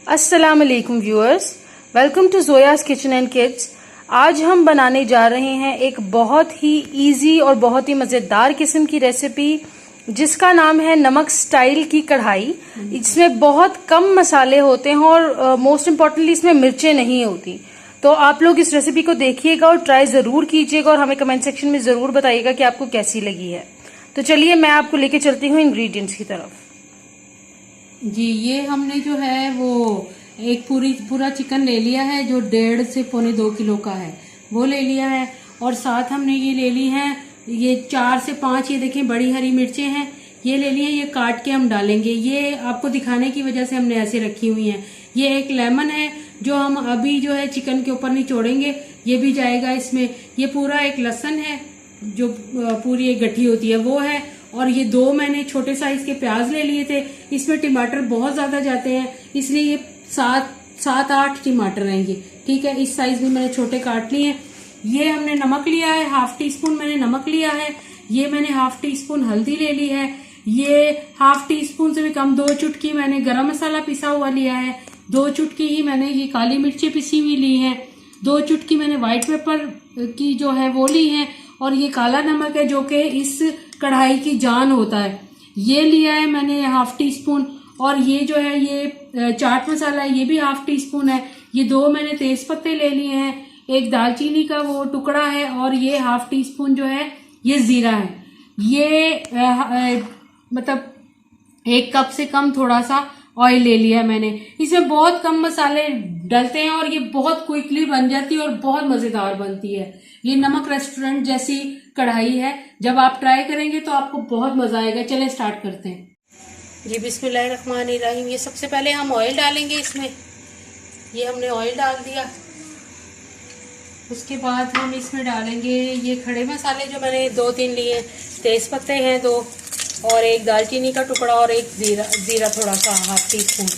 अस्सलाम वालेकुम viewers, welcome to जोयास किचन एंड किड्स। आज हम बनाने जा रहे हैं एक बहुत ही इजी और बहुत ही मज़ेदार किस्म की रेसिपी जिसका नाम है नमक स्टाइल की कढ़ाई। इसमें बहुत कम मसाले होते हैं और मोस्ट इम्पॉर्टेंटली इसमें मिर्चें नहीं होती। तो आप लोग इस रेसिपी को देखिएगा और ट्राई ज़रूर कीजिएगा और हमें कमेंट सेक्शन में ज़रूर बताइएगा कि आपको कैसी लगी है। तो चलिए मैं आपको लेके चलती हूँ इंग्रेडिएंट्स की तरफ। जी, ये हमने जो है वो एक पूरा चिकन ले लिया है जो 1.5 से पौने 2 किलो का है, वो ले लिया है। और साथ हमने ये ले ली है, ये 4 से 5 ये देखें बड़ी हरी मिर्चें हैं, ये ले ली है। ये काट के हम डालेंगे, ये आपको दिखाने की वजह से हमने ऐसे रखी हुई हैं। ये एक लेमन है जो हम अभी जो है चिकन के ऊपर निचोड़ेंगे, ये भी जाएगा इसमें। ये पूरा एक लहसुन है जो पूरी एक गठी होती है वो है। और ये 2 मैंने छोटे साइज के प्याज ले लिए थे। इसमें टमाटर बहुत ज्यादा जाते हैं इसलिए ये 7-8 टमाटर रहेंगे, ठीक है। इस साइज में मैंने छोटे काट लिए हैं। ये हमने नमक लिया है, ½ टी स्पून मैंने नमक लिया है। ये मैंने ½ टी स्पून हल्दी ले ली है। ये ½ टी स्पून से भी कम 2 चुटकी मैंने गरम मसाला पिसा हुआ लिया है। 2 चुटकी ही मैंने ये काली मिर्चें पिसी हुई ली हैं। 2 चुटकी मैंने व्हाइट पेपर की जो है वो ली है। और ये काला नमक है जो कि इस कढ़ाई की जान होता है, ये लिया है मैंने ½ टी स्पून। और ये जो है ये चाट मसाला है, ये भी ½ टी स्पून है। ये 2 मैंने तेज पत्ते ले लिए हैं, एक दालचीनी का वो टुकड़ा है और ये ½ टी स्पून जो है ये जीरा है। ये मतलब 1 कप से कम थोड़ा सा ऑयल ले लिया है मैंने। इसमें बहुत कम मसाले डलते हैं और ये बहुत क्विकली बन जाती है और बहुत मजेदार बनती है। ये नमक रेस्टोरेंट जैसी कढ़ाई है, जब आप ट्राई करेंगे तो आपको बहुत मजा आएगा। चलें स्टार्ट करते हैं। जी बिस्मिल्लाहिर्रहमानिर्रहीम। ये सबसे पहले हम ऑयल डालेंगे इसमें। ये हमने ऑयल डाल दिया। उसके बाद हम इसमें डालेंगे ये खड़े मसाले जो मैंने 2-3 लिए, तेज पत्ते हैं 2 और एक दालचीनी का टुकड़ा और एक जीरा थोड़ा सा ½ टी स्पून।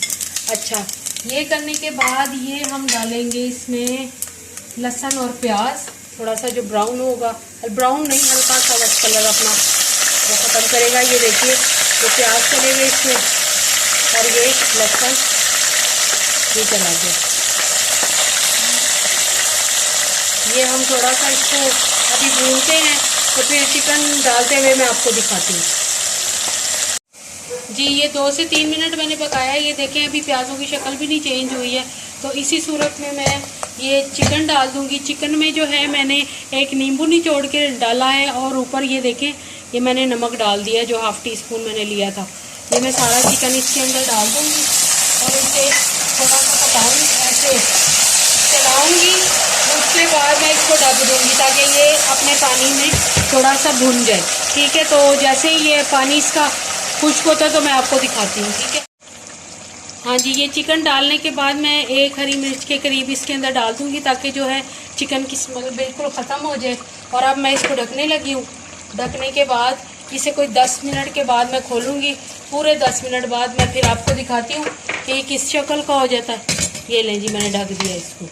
अच्छा, ये करने के बाद ये हम डालेंगे इसमें लहसुन और प्याज, थोड़ा सा जो ब्राउन होगा, ब्राउन नहीं हल्का सा कलर अपना वो ख़त्म करेगा। ये देखिए तो प्याज चलेंगे इसमें और ये लहसुन ये चला गया। ये हम थोड़ा सा इसको अभी भूनते हैं तो फिर चिकन डालते हुए मैं आपको दिखाती हूँ। जी, ये 2 से 3 मिनट मैंने पकाया है। ये देखें अभी प्याजों की शक्ल भी नहीं चेंज हुई है। तो इसी सूरत में मैं ये चिकन डाल दूंगी। चिकन में जो है मैंने एक नींबू निचोड़ के डाला है और ऊपर ये देखें ये मैंने नमक डाल दिया जो ½ टी स्पून मैंने लिया था। ये मैं सारा चिकन इसके अंदर डाल दूंगी और इसे थोड़ा सा पकाऊंगी, ऐसे चलाऊंगी। उसके बाद मैं इसको ढक दूंगी ताकि ये अपने पानी में थोड़ा सा भुन जाए, ठीक है। तो जैसे ही ये पानी इसका खुश्क होता है तो मैं आपको दिखाती हूँ, ठीक है। हाँ जी, ये चिकन डालने के बाद मैं 1 हरी मिर्च के करीब इसके अंदर डाल दूंगी ताकि जो है चिकन की स्मेल बिल्कुल ख़त्म हो जाए। और अब मैं इसको ढकने लगी हूँ। ढकने के बाद इसे कोई 10 मिनट के बाद मैं खोलूँगी। पूरे 10 मिनट बाद मैं फिर आपको दिखाती हूँ कि ये किस शक्ल का हो जाता है। ये लें जी, मैंने ढक दिया इसको।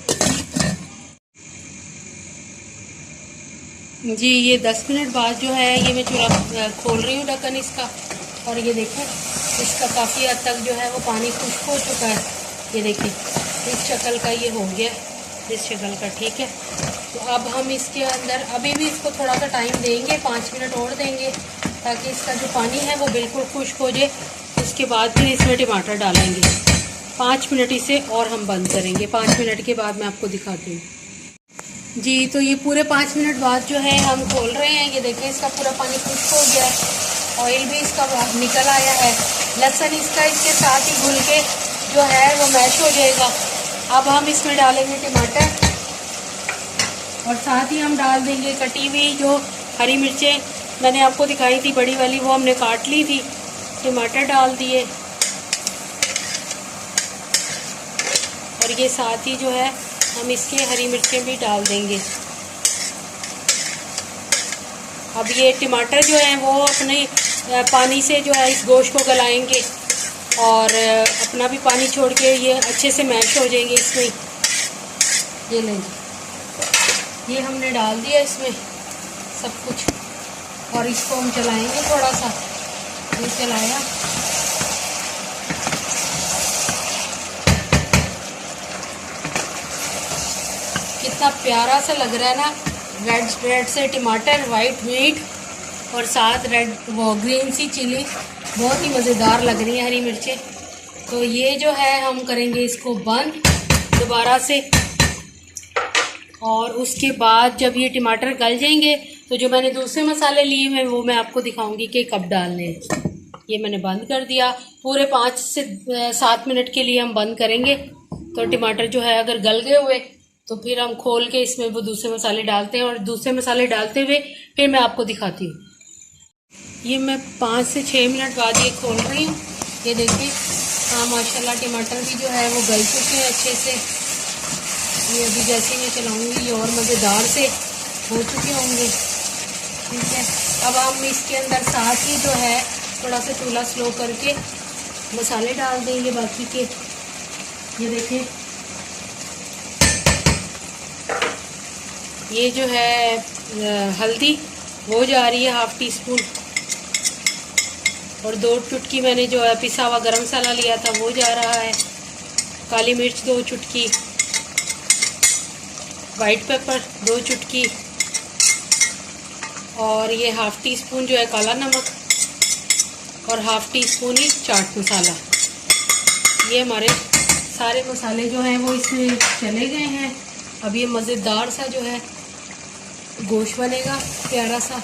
जी, ये 10 मिनट बाद जो है ये मैं चूल्हा खोल रही हूँ ढक्कन इसका। और ये देखें इसका काफ़ी हद तक जो है वो पानी खुश्क हो चुका है। ये देखें इस शक्ल का ये हो गया, इस शक्ल का, ठीक है। तो अब हम इसके अंदर अभी भी इसको थोड़ा सा टाइम देंगे, 5 मिनट और देंगे ताकि इसका जो पानी है वो बिल्कुल खुश्क हो जाए। उसके बाद फिर इसमें टमाटर डालेंगे। 5 मिनट इसे और हम बंद करेंगे। 5 मिनट के बाद मैं आपको दिखाती हूँ। जी, तो ये पूरे 5 मिनट बाद जो है हम खोल रहे हैं। ये देखें इसका पूरा पानी खुश्क हो गया है, ऑयल भी इसका निकल आया है। लहसुन इसका इसके साथ ही घुल के जो है वो मैश हो जाएगा। अब हम इसमें डालेंगे टमाटर और साथ ही हम डाल देंगे कटी हुई जो हरी मिर्चें मैंने आपको दिखाई थी बड़ी वाली, वो हमने काट ली थी। टमाटर डाल दिए और ये साथ ही जो है हम इसके हरी मिर्चें भी डाल देंगे। अब ये टमाटर जो है वो अपने पानी से जो है इस गोश्त को गलाएंगे और अपना भी पानी छोड़ के ये अच्छे से मैश हो जाएंगे इसमें। ये लें, ये हमने डाल दिया इसमें सब कुछ और इसको हम चलाएंगे थोड़ा सा। ये चलाया कितना प्यारा सा लग रहा है ना, रेड रेड से टमाटर, वाइट मीट और साथ रेड वो ग्रीन सी चिली, बहुत ही मज़ेदार लग रही है हरी मिर्चें। तो ये जो है हम करेंगे इसको बंद दोबारा से, और उसके बाद जब ये टमाटर गल जाएंगे तो जो मैंने दूसरे मसाले लिए हुए वो मैं आपको दिखाऊंगी कि कब डालने हैं। ये मैंने बंद कर दिया, पूरे 5 से 7 मिनट के लिए हम बंद करेंगे। तो टमाटर जो है अगर गल गए हुए तो फिर हम खोल के इसमें वो दूसरे मसाले डालते हैं, और दूसरे मसाले डालते हुए फिर मैं आपको दिखाती हूँ। ये मैं 5 से 6 मिनट बाद ये खोल रही हूँ। ये देखिए, हाँ माशाल्लाह टमाटर भी जो है वो गल चुके हैं अच्छे से। ये अभी जैसे मैं चलाऊँगी ये और मज़ेदार से हो चुके होंगे। ठीक है, अब हम इसके अंदर साथ ही जो है थोड़ा सा चूल्हा स्लो करके मसाले डाल देंगे बाकी के। ये देखें, ये जो है हल्दी वो जा रही है 1/2 टीस्पून, और 2 चुटकी मैंने जो है पिसा हुआ गरम मसाला लिया था वो जा रहा है। काली मिर्च 2 चुटकी, वाइट पेपर 2 चुटकी, और ये 1/2 टीस्पून जो है काला नमक, और 1/2 टीस्पून ही चाट मसाला। ये हमारे सारे मसाले जो हैं वो इसमें चले गए हैं। अब ये मज़ेदार सा जो है गोश्त बनेगा प्यारा सा।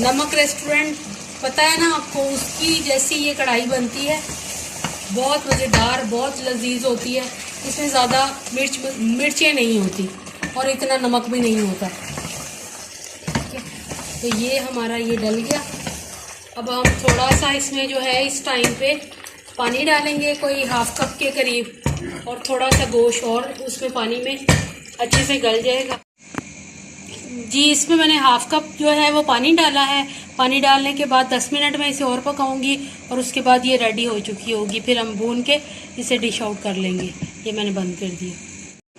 नमक रेस्टोरेंट पता है ना आपको, उसकी जैसी ये कढ़ाई बनती है, बहुत मज़ेदार, बहुत लजीज होती है। इसमें ज़्यादा मिर्चें नहीं होती और इतना नमक भी नहीं होता। ठीक है, तो ये हमारा ये डल गया। अब हम थोड़ा सा इसमें जो है इस टाइम पे पानी डालेंगे, कोई 1/2 कप के करीब, और थोड़ा सा गोश्त और उसमें पानी में अच्छे से गल जाएगा। जी, इसमें मैंने 1/2 कप जो है वो पानी डाला है। पानी डालने के बाद 10 मिनट में इसे और पकाऊंगी, और उसके बाद ये रेडी हो चुकी होगी। फिर हम भून के इसे डिश आउट कर लेंगे। ये मैंने बंद कर दिया।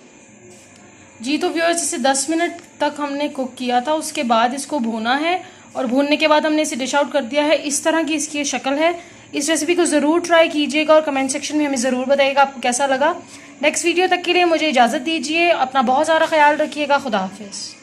जी, तो व्यूअर्स इसे 10 मिनट तक हमने कुक किया था, उसके बाद इसको भूना है, और भूनने के बाद हमने इसे डिश आउट कर दिया है। इस तरह की इसकी शक्ल है। इस रेसिपी को ज़रूर ट्राई कीजिएगा और कमेंट सेक्शन में हमें ज़रूर बताइएगा आपको कैसा लगा। नेक्स्ट वीडियो तक के लिए मुझे इजाज़त दीजिए। अपना बहुत सारा ख्याल रखिएगा। खुदा हाफिज़।